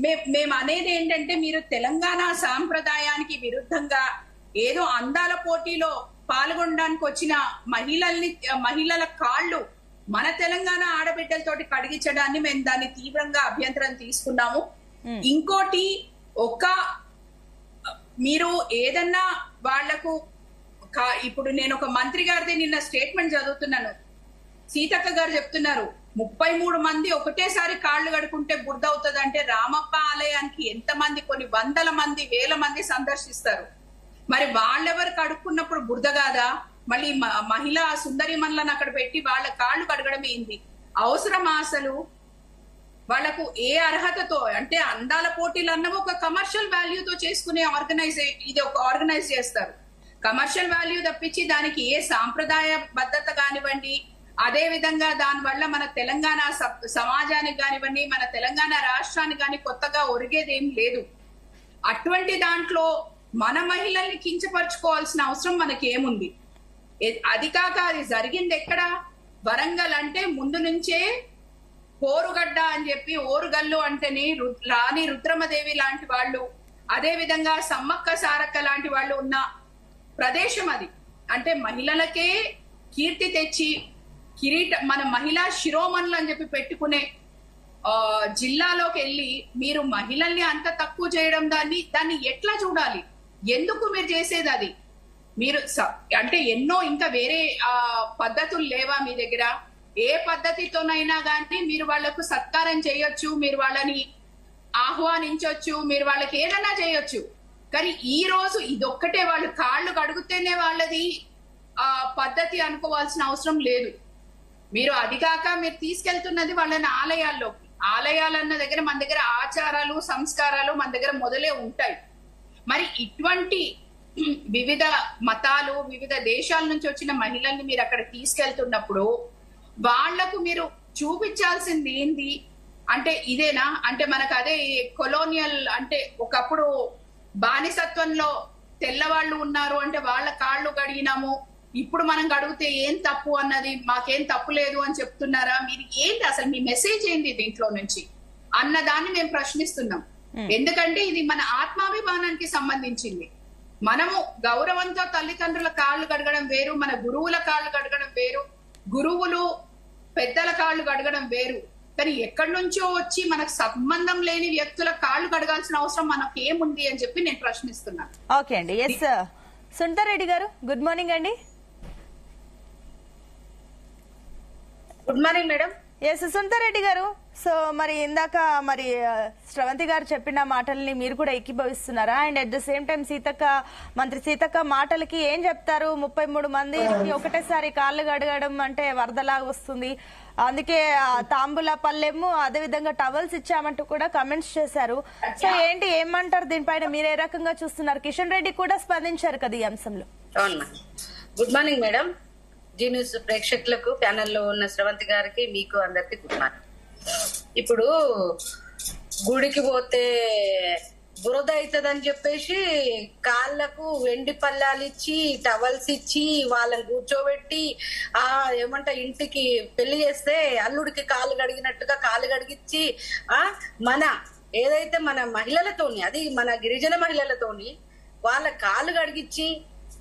మేము అనేది ఏంటంటే మీరు తెలంగాణ సాంప్రదాయానికి విరుద్ధంగా ఏదో అందాల పోటీలో పాల్గొనడానికి వచ్చిన మహిళల కాళ్ళు మన తెలంగాణ ఆడబిడ్డలతోటి కడిగించడాన్ని మేము దాన్ని తీవ్రంగా అభ్యంతరం తీసుకున్నాము. ఇంకోటి మీరు ఏదన్నా వాళ్లకు ఇప్పుడు నేను ఒక మంత్రి గారిది నిన్న స్టేట్మెంట్ చదువుతున్నాను. సీతక్క గారు చెప్తున్నారు 33 మంది ఒకటేసారి కాళ్ళు కడుకుంటే బురద అవుతుంది అంటే రామప్ప ఆలయానికి ఎంతమంది కొన్ని వందల మంది వేల మంది సందర్శిస్తారు. మరి వాళ్ళెవరు కడుక్కున్నప్పుడు బురద కాదా? మళ్ళీ మహిళా సుందరిమణులను అక్కడ పెట్టి వాళ్ళ కాళ్ళు కడగడం ఏంది? అవసరమా అసలు? వాళ్లకు ఏ అర్హతతో? అంటే అందాల పోటీలు అన్నవి ఒక కమర్షియల్ వాల్యూతో చేసుకునే ఇది ఒక ఆర్గనైజ్ చేస్తారు. కమర్షియల్ వాల్యూ తప్పించి దానికి ఏ సాంప్రదాయ బద్ధత కానివ్వండి, అదే విధంగా దానివల్ల మన తెలంగాణ సమాజానికి కానివ్వండి, మన తెలంగాణ రాష్ట్రానికి కానీ కొత్తగా ఒరిగేదేం లేదు. అటువంటి దాంట్లో మన మహిళల్ని కించపరచుకోవాల్సిన అవసరం మనకేముంది? అది కాక అది జరిగింది ఎక్కడ? వరంగల్ అంటే ముందు నుంచే పోరుగడ్డ అని చెప్పి, ఓరుగల్లు అంటేనే రాణి రుద్రమదేవి లాంటి వాళ్ళు, అదే విధంగా సమ్మక్క సారక్క లాంటి వాళ్ళు ఉన్న ప్రదేశం అది. అంటే మహిళలకే కీర్తి తెచ్చి మన మహిళా శిరోమణులు అని చెప్పి పెట్టుకునే జిల్లాలోకి వెళ్ళి మీరు మహిళల్ని అంత తక్కువ చేయడం దాన్ని ఎట్లా చూడాలి? ఎందుకు మీరు చేసేది అది? మీరు అంటే ఎన్నో ఇంకా వేరే పద్ధతులు లేవా మీ దగ్గర? ఏ పద్ధతితోనైనా కానీ మీరు వాళ్లకు సత్కారం చేయొచ్చు, మీరు వాళ్ళని ఆహ్వానించవచ్చు, మీరు వాళ్ళకి ఏదైనా చేయొచ్చు. కానీ ఈ రోజు ఇదొక్కటే వాళ్ళు కాళ్ళు కడుగుతేనే వాళ్ళది పద్ధతి అనుకోవాల్సిన అవసరం లేదు. మీరు అది కాక మీరు తీసుకెళ్తున్నది వాళ్ళని ఆలయాల్లోకి. ఆలయాలన్న దగ్గర మన దగ్గర ఆచారాలు సంస్కారాలు మన దగ్గర మొదలే ఉంటాయి. మరి ఇటువంటి వివిధ మతాలు వివిధ దేశాల నుంచి వచ్చిన మహిళల్ని మీరు అక్కడ తీసుకెళ్తున్నప్పుడు వాళ్లకు మీరు చూపించాల్సింది ఏంది? అంటే ఇదేనా? అంటే మనకు అదే కొలోనియల్ అంటే ఒకప్పుడు బానిసత్వంలో తెల్లవాళ్ళు ఉన్నారు అంటే వాళ్ళ కాళ్ళు కడిగినాము, ఇప్పుడు మనం కడిగితే ఏం తప్పు అన్నది మాకేం తప్పు లేదు అని చెప్తున్నారా? మీరు ఏంటి అసలు మీ మెసేజ్ ఏంటి దీంట్లో నుంచి అన్నదాన్ని మేము ప్రశ్నిస్తున్నాం. ఎందుకంటే ఇది మన ఆత్మాభిమానానికి సంబంధించింది. మనము గౌరవంతో తల్లిదండ్రుల కాళ్ళు కడగడం వేరు, మన గురువుల కాళ్ళు కడగడం వేరు, గురువులు పెద్దల కాళ్ళు కడగడం వేరు. కానీ ఎక్కడి నుంచో వచ్చి మనకు సంబంధం లేని వ్యక్తుల కాళ్ళు కడగాల్సిన అవసరం మనకు ఏముంది అని చెప్పి నేను ప్రశ్నిస్తున్నాను. ఓకే అండి. ఎస్ సునీతారెడ్డి గారు, గుడ్ మార్నింగ్ అండి. Good morning madam. Yes Sunitha Reddy గారు, సో మరి ఇందాక మరి శ్రవంతి గారు చెప్పిన మాటల్ని మీరు కూడా ఏకీభవిస్తున్నారా? And at the same time మంత్రి సీతక్క మాటలకి ఏం చెప్తారు? 33 మందికి ఒకటేసారి కాళ్ళు గడగడం అంటే వరదలాగా వస్తుంది, అందుకే తాంబూల పల్లెము అదే విధంగా టవల్స్ ఇచ్చామంటూ కూడా కమెంట్స్ చేశారు. సో ఏంటి, ఏమంటారు దీనిపైన? మీరు ఏ రకంగా చూస్తున్నారు? కిషన్ రెడ్డి కూడా స్పందించారు కదా ఈ అంశంలో. Good morning madam. Zee news ప్రేక్షకులకు, ప్యానెల్లో ఉన్న శ్రవంతి గారికి, మీకు అందరికి గుడ్ మార్నింగ్. ఇప్పుడు గుడికి పోతే బురద అవుతుందని చెప్పేసి కాళ్ళకు వెండి పల్లాలు ఇచ్చి టవల్స్ ఇచ్చి వాళ్ళని కూర్చోబెట్టి ఇంటికి పెళ్లి చేస్తే అల్లుడికి కాళ్ళు కడిగినట్టుగా కాళ్ళు కడిగిచ్చి మన ఏదైతే మన మహిళలతోని, అది మన గిరిజన మహిళలతోని వాళ్ళ కాళ్ళు కడిగిచ్చి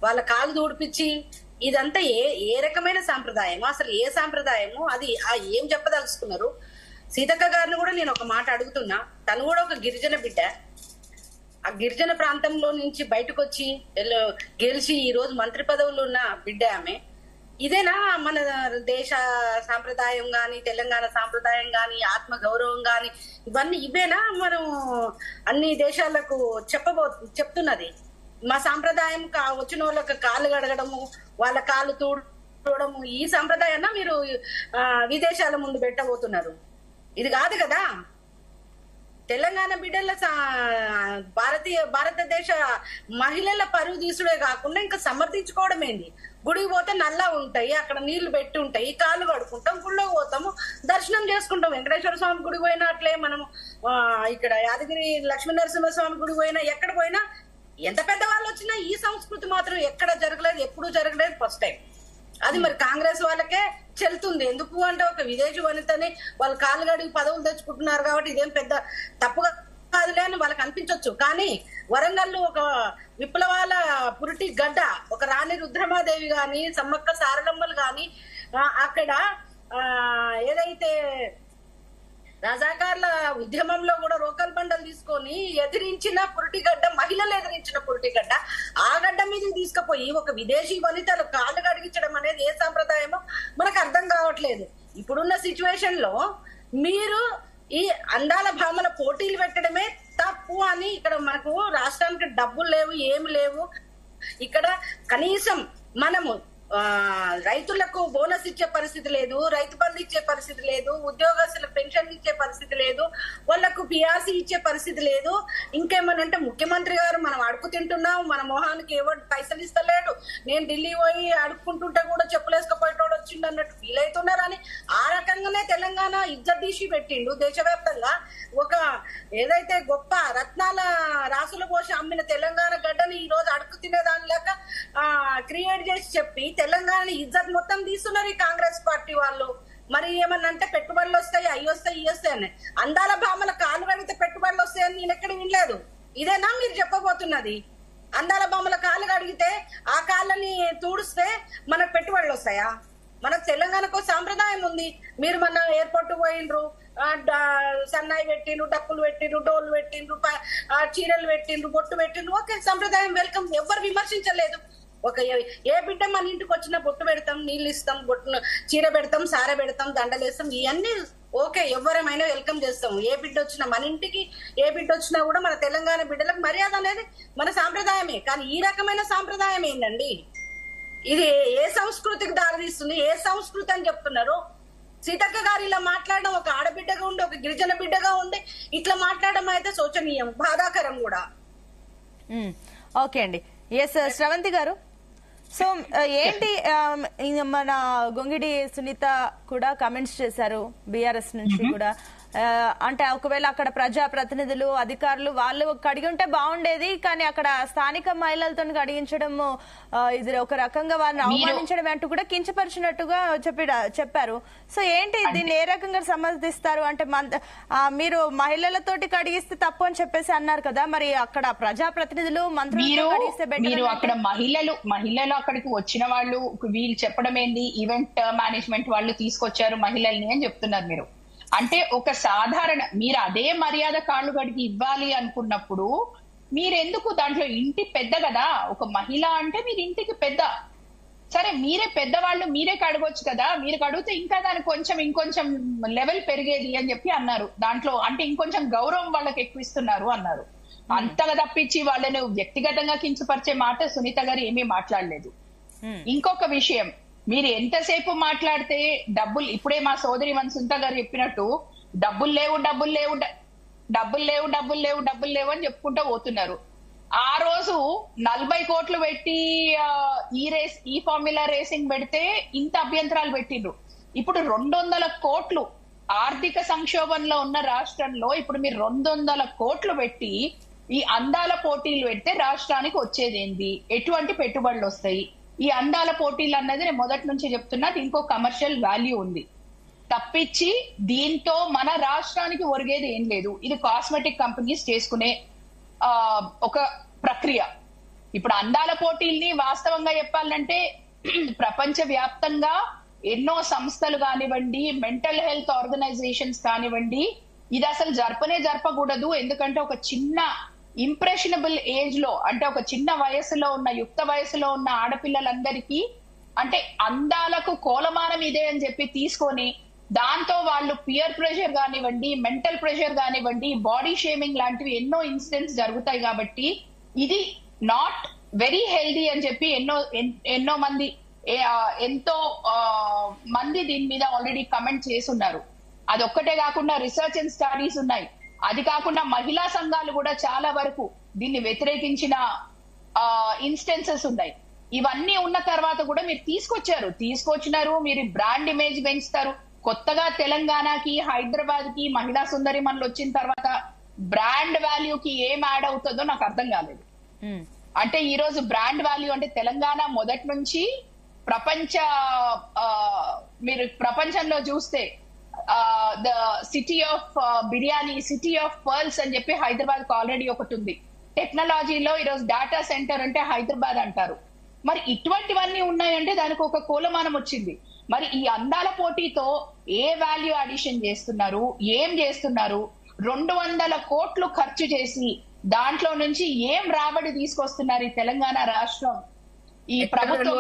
వాళ్ళ కాళ్ళు తూడిపించి ఇదంతా ఏ రకమైన సాంప్రదాయమో, అసలు ఏ సాంప్రదాయమో అది ఏం చెప్పదలుచుకున్నారు? సీతక్క గారిని కూడా నేను ఒక మాట అడుగుతున్నా. తను కూడా ఒక గిరిజన బిడ్డ. ఆ గిరిజన ప్రాంతంలో నుంచి బయటకు వచ్చి గెలిచి ఈ రోజు మంత్రి పదవులు ఉన్న బిడ్డ ఆమె. ఇదేనా మన దేశ సాంప్రదాయం గాని, తెలంగాణ సాంప్రదాయం గాని, ఆత్మ గౌరవం గాని, ఇవేనా మనం అన్ని దేశాలకు చెప్తున్నది? మా సాంప్రదాయం వచ్చిన వాళ్ళకి కాళ్ళు కడగడము, వాళ్ళ కాళ్ళు తూడము, ఈ సాంప్రదాయాన్ని మీరు విదేశాల ముందు పెట్టబోతున్నారు. ఇది కాదు కదా. తెలంగాణ బిడ్డల భారతదేశ మహిళల పరువు తీసుడే కాకుండా ఇంకా సమర్థించుకోవడం ఏంది? గుడికి పోతే నల్లా ఉంటాయి, అక్కడ నీళ్లు పెట్టి ఉంటాయి, కాళ్ళు కడుకుంటాం, గుళ్ళో పోతాము, దర్శనం చేసుకుంటాం. వెంకటేశ్వర స్వామి గుడికి పోయినా అట్లే, మనము ఇక్కడ యాదగిరి లక్ష్మీ నరసింహ స్వామి గుడికి పోయినా, ఎక్కడ పోయినా ఎంత పెద్దవాళ్ళు వచ్చినా ఈ సంస్కృతి మాత్రం ఎక్కడ జరగలేదు, ఎప్పుడు జరగలేదు, ఫస్ట్ టైం. అది మరి కాంగ్రెస్ వాళ్ళకే చెల్తుంది. ఎందుకు అంటే ఒక విదేశీ వనితని వాళ్ళు కాళ్ళు గడిగి పదవులు తెచ్చుకుంటున్నారు కాబట్టి ఇదేం పెద్ద తప్పుగా కనిపించవచ్చు, కానీ వరంగల్ ఒక విప్లవాల పురిటి గడ్డ. ఒక రాణి రుద్రమాదేవి గాని, సమ్మక్క సారలమ్మలు గాని, అక్కడ ఏదైతే రజాకార్ల ఉద్యమంలో కూడా రోకల్ బండలు తీసుకొని ఎదిరించిన పురిటిగడ్డ, మహిళలు ఎదిరించిన పురిటిగడ్డ, ఆ గడ్డ మీద తీసుకుపోయి ఒక విదేశీ వనితలు కాళ్ళు కడిగించడం అనేది ఏ సాంప్రదాయమో మనకు అర్థం కావట్లేదు. ఇప్పుడున్న సిచ్యువేషన్ లో మీరు ఈ అందాల భామల పోటీలు పెట్టడమే తప్పు అని, ఇక్కడ మనకు రాష్ట్రానికి డబ్బులు లేవు, ఏమి లేవు. ఇక్కడ కనీసం మనము రైతులకు బోనస్ ఇచ్చే పరిస్థితి లేదు, రైతు బంధు ఇచ్చే పరిస్థితి లేదు, ఉద్యోగస్తులకు పెన్షన్ ఇచ్చే పరిస్థితి లేదు, వాళ్లకు పిఆర్సీ ఇచ్చే పరిస్థితి లేదు. ఇంకేమనంటే ముఖ్యమంత్రి గారు మనం అడుగు తింటున్నాం, మన మొహానికి ఎవరు పైసలు ఇస్తలేడు, నేను ఢిల్లీ పోయి అడుక్కుంటుంటే కూడా చెప్పులేసుకపోయేటోడు వచ్చిండు అన్నట్టు ఫీల్ అవుతున్నారని ఆ రకంగానే తెలంగాణ ఇజ్జత్ తీసి పెట్టిండు. దేశవ్యాప్తంగా ఒక ఏదైతే గొప్ప రత్నాల రాసులు పోసి అమ్మిన తెలంగాణ గడ్డని ఈ రోజు అడుగు తినేదాని లేక క్రియేట్ చేసి చెప్పి తెలంగాణ ఇజ్జత్ మొత్తం తీస్తున్నారు ఈ కాంగ్రెస్ పార్టీ వాళ్ళు. మరి ఏమన్నంటే పెట్టుబడులు వస్తాయి, అవి వస్తాయి, ఇవి వస్తాయి అని. అందాల భామల కాలు కడిగితే పెట్టుబడులు వస్తాయని నేను ఎక్కడ వినలేదు. ఇదేనా మీరు చెప్పబోతున్నది? అందాల భామల కాలు కడిగితే ఆ కాళ్ళని తుడిస్తే మనకు పెట్టుబడులు వస్తాయా? మనకు తెలంగాణకు సాంప్రదాయం ఉంది. మీరు మన ఎయిర్పోర్ట్ పోయిండ్రు, సన్నాయి పెట్టిండ్రు, డప్పులు పెట్టిండ్రు, డోలు పెట్టిండ్రు, చీరలు పెట్టిండ్రు, బొట్టు పెట్టిండ్రు. ఓకే, సంప్రదాయం వెల్కమ్, ఎవరు విమర్శించలేదు. ఒక ఏ బిడ్డ మన ఇంటికి వచ్చినా బొట్టు పెడతాం, నీళ్ళు ఇస్తాం, బొట్టు చీర పెడతాం, సారె పెడతాం, దండలేస్తాం, ఇవన్నీ ఓకే, ఎవరమైనా వెల్కమ్ చేస్తాం. ఏ బిడ్డ వచ్చినా మన ఇంటికి, ఏ బిడ్డ వచ్చినా కూడా మన తెలంగాణ బిడ్డలకు మర్యాద అనేది మన సాంప్రదాయమే. కానీ ఈ రకమైన సాంప్రదాయం ఏంటండి? ఇది ఏ సంస్కృతికి దారితీస్తుంది? ఏ సంస్కృతి అని చెప్తున్నారు? సీతక్క గారు ఇలా మాట్లాడడం, ఒక ఆడబిడ్డగా ఉండి, ఒక గిరిజన బిడ్డగా ఉండి ఇట్లా మాట్లాడడం అయితే శోచనీయం, బాధాకరం కూడా. ఓకే అండి. ఎస్ శ్రవంతి గారు, సో ఏంటి మన గొంగిడి సునీత కూడా కమెంట్స్ చేశారు బీఆర్ఎస్ నుంచి కూడా, అంటే ఒకవేళ అక్కడ ప్రజా ప్రతినిధులు, అధికారులు వాళ్ళు కడిగి ఉంటే బాగుండేది, కానీ అక్కడ స్థానిక మహిళలతో కడిగించడం ఇది ఒక రకంగా వారిని అవమానించడం అంటూ కూడా కించపరిచినట్టుగా చెప్పారు. సో ఏంటి దీన్ని ఏ రకంగా సమర్థిస్తారు? అంటే మీరు మహిళలతోటి కడిగిస్తే తప్పు అని చెప్పేసి అన్నారు కదా, మరి అక్కడ ప్రజా ప్రతినిధులు, మంత్రులు కడిగిస్తే మీరు అక్కడ మహిళలు అక్కడికి వచ్చిన వాళ్ళు వీళ్ళు చెప్పడం ఏంది, ఈవెంట్ మేనేజ్మెంట్ వాళ్ళు తీసుకొచ్చారు మహిళల్ని అని చెప్తున్నారు మీరు. అంటే ఒక సాధారణ మీరు అదే మర్యాద కాళ్ళు కడిగి ఇవ్వాలి అనుకున్నప్పుడు మీరెందుకు దాంట్లో ఇంటి పెద్ద కదా, ఒక మహిళ అంటే మీరు ఇంటికి పెద్ద, సరే మీరే పెద్దవాళ్ళు, మీరే కడగొచ్చు కదా, మీరు కడిగితే ఇంకా దానికి ఇంకొంచెం లెవెల్ పెరిగేది అని చెప్పి అన్నారు. దాంట్లో అంటే ఇంకొంచెం గౌరవం వాళ్ళకి ఎక్కువ ఇస్తున్నారు అన్నారు. అంతగా తప్పించి వాళ్ళని వ్యక్తిగతంగా కించపరిచే మాట సునీత గారు ఏమీ మాట్లాడలేదు. ఇంకొక విషయం, మీరు ఎంతసేపు మాట్లాడితే డబ్బులు, ఇప్పుడే మా సోదరి సునీత గారు చెప్పినట్టు డబ్బులు లేవు అని చెప్పుకుంటూ పోతున్నారు. ఆ రోజు 40 కోట్లు పెట్టి ఈ ఫార్ములా రేసింగ్ పెడితే ఇంత అభ్యంతరాలు పెట్టిండ్రు. ఇప్పుడు 200 కోట్లు ఆర్థిక సంక్షోభంలో ఉన్న రాష్ట్రంలో ఇప్పుడు మీరు 200 కోట్లు పెట్టి ఈ అందాల పోటీలు పెడితే రాష్ట్రానికి వచ్చేది ఏంది? ఎటువంటి పెట్టుబడులు వస్తాయి? ఈ అందాల పోటీలు అన్నది నేను మొదటి నుంచి చెప్తున్నా, దీనికో కమర్షియల్ వాల్యూ ఉంది తప్పించి దీంతో మన రాష్ట్రానికి ఒరిగేది ఏం లేదు. ఇది కాస్మెటిక్ కంపెనీస్ చేసుకునే ఒక ప్రక్రియ. ఇప్పుడు అందాల పోటీల్ని వాస్తవంగా చెప్పాలంటే ప్రపంచ వ్యాప్తంగా ఎన్నో సంస్థలు కానివ్వండి, మెంటల్ హెల్త్ ఆర్గనైజేషన్స్ కానివ్వండి, ఇది అసలు జరపకూడదు. ఎందుకంటే ఒక చిన్న ఇంప్రెషనబుల్ ఏజ్ లో, అంటే ఒక చిన్న వయసులో ఉన్న, యుక్త వయసులో ఉన్న ఆడపిల్లలందరికీ అంటే అందాలకు కోలమానం ఇదే అని చెప్పి తీసుకొని దాంతో వాళ్ళు పియర్ ప్రెషర్ కానివ్వండి, మెంటల్ ప్రెషర్ కానివ్వండి, బాడీ షేమింగ్ లాంటివి ఎన్నో ఇన్సిడెంట్స్ జరుగుతాయి. కాబట్టి ఇది నాట్ వెరీ హెల్దీ అని చెప్పి ఎంతో మంది దీని మీద ఆల్రెడీ కమెంట్ చేస్తున్నారు. అదొక్కటే కాకుండా రీసెర్చ్ అండ్ స్టడీస్ ఉన్నాయి. అది కాకుండా మహిళా సంఘాలు కూడా చాలా వరకు దీన్ని వ్యతిరేకించిన ఇన్స్టెన్సెస్ ఉన్నాయి. ఇవన్నీ ఉన్న తర్వాత కూడా మీరు తీసుకొచ్చినారు, మీరు బ్రాండ్ ఇమేజ్ పెంచుతారు. కొత్తగా తెలంగాణకి, హైదరాబాద్ కి మహిళా సుందరి మనలు వచ్చిన తర్వాత బ్రాండ్ వాల్యూకి ఏం యాడ్ అవుతుందో నాకు అర్థం కాలేదు. అంటే ఈ రోజు బ్రాండ్ వాల్యూ అంటే తెలంగాణ మొదటి నుంచి మీరు ప్రపంచంలో చూస్తే the city of biryani, city of pearls అని చెప్పి హైదరాబాద్ ఆల్రెడీ ఒకటి ఉంది. టెక్నాలజీలో ఈరోజు డేటా సెంటర్ అంటే హైదరాబాద్ అంటారు. మరి ఇటువంటివన్నీ ఉన్నాయంటే దానికి ఒక కోలమానం వచ్చింది. మరి ఈ అందాల పోటీతో ఏ వాల్యూ అడిషన్ చేస్తున్నారు, ఏం చేస్తున్నారు? 200 కోట్లు ఖర్చు చేసి దాంట్లో నుంచి ఏం రాబడి తీసుకొస్తున్నారు ఈ తెలంగాణ రాష్ట్రం, ఈ ప్రభుత్వం?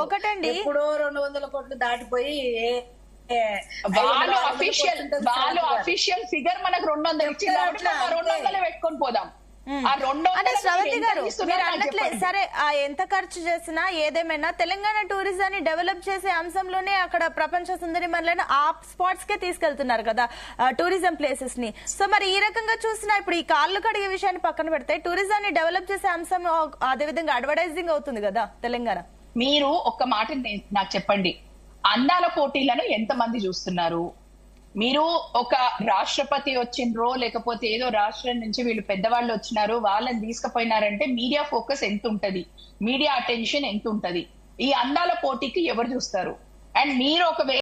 ఒకటండి, ఎప్పుడో 200 కోట్లు దాటిపోయి వాళ్ళు అఫీషియల్ ఫిగర్ మనకు 200 ఇచ్చింది కాబట్టి 200 పెట్టుకొని పోదాం. అంటే శ్రవంతి గారు మీరు అన్నట్లే సరే, ఎంత ఖర్చు చేసినా ఏదేమైనా తెలంగాణ టూరిజాన్ని డెవలప్ చేసే అంశంలోనే అక్కడ ప్రపంచ సుందరి మనలను ఆ స్పాట్స్ కే తీసుకెళ్తున్నారు కదా, టూరిజం ప్లేసెస్ ని. సో మరి ఈ రకంగా చూసినా ఇప్పుడు ఈ కాళ్ళు కడిగే విషయాన్ని పక్కన పెడితే టూరిజాన్ని డెవలప్ చేసే అంశం అదే విధంగా అడ్వర్టైజింగ్ అవుతుంది కదా తెలంగాణ. మీరు ఒక్క మాట నాకు చెప్పండి, అందాల పోటీలను ఎంతమంది చూస్తున్నారు? మీరు ఒక రాష్ట్రపతి వచ్చిండ్రో లేకపోతే ఏదో రాష్ట్రం నుంచి వీళ్ళు పెద్దవాళ్ళు వచ్చినారు వాళ్ళని తీసుకుపోయినారంటే మీడియా ఫోకస్ ఎంత ఉంటది, మీడియా అటెన్షన్ ఎంత ఉంటది? ఈ అందాల పోటీకి ఎవరు చూస్తారు? అండ్ మీరు ఒకవేళ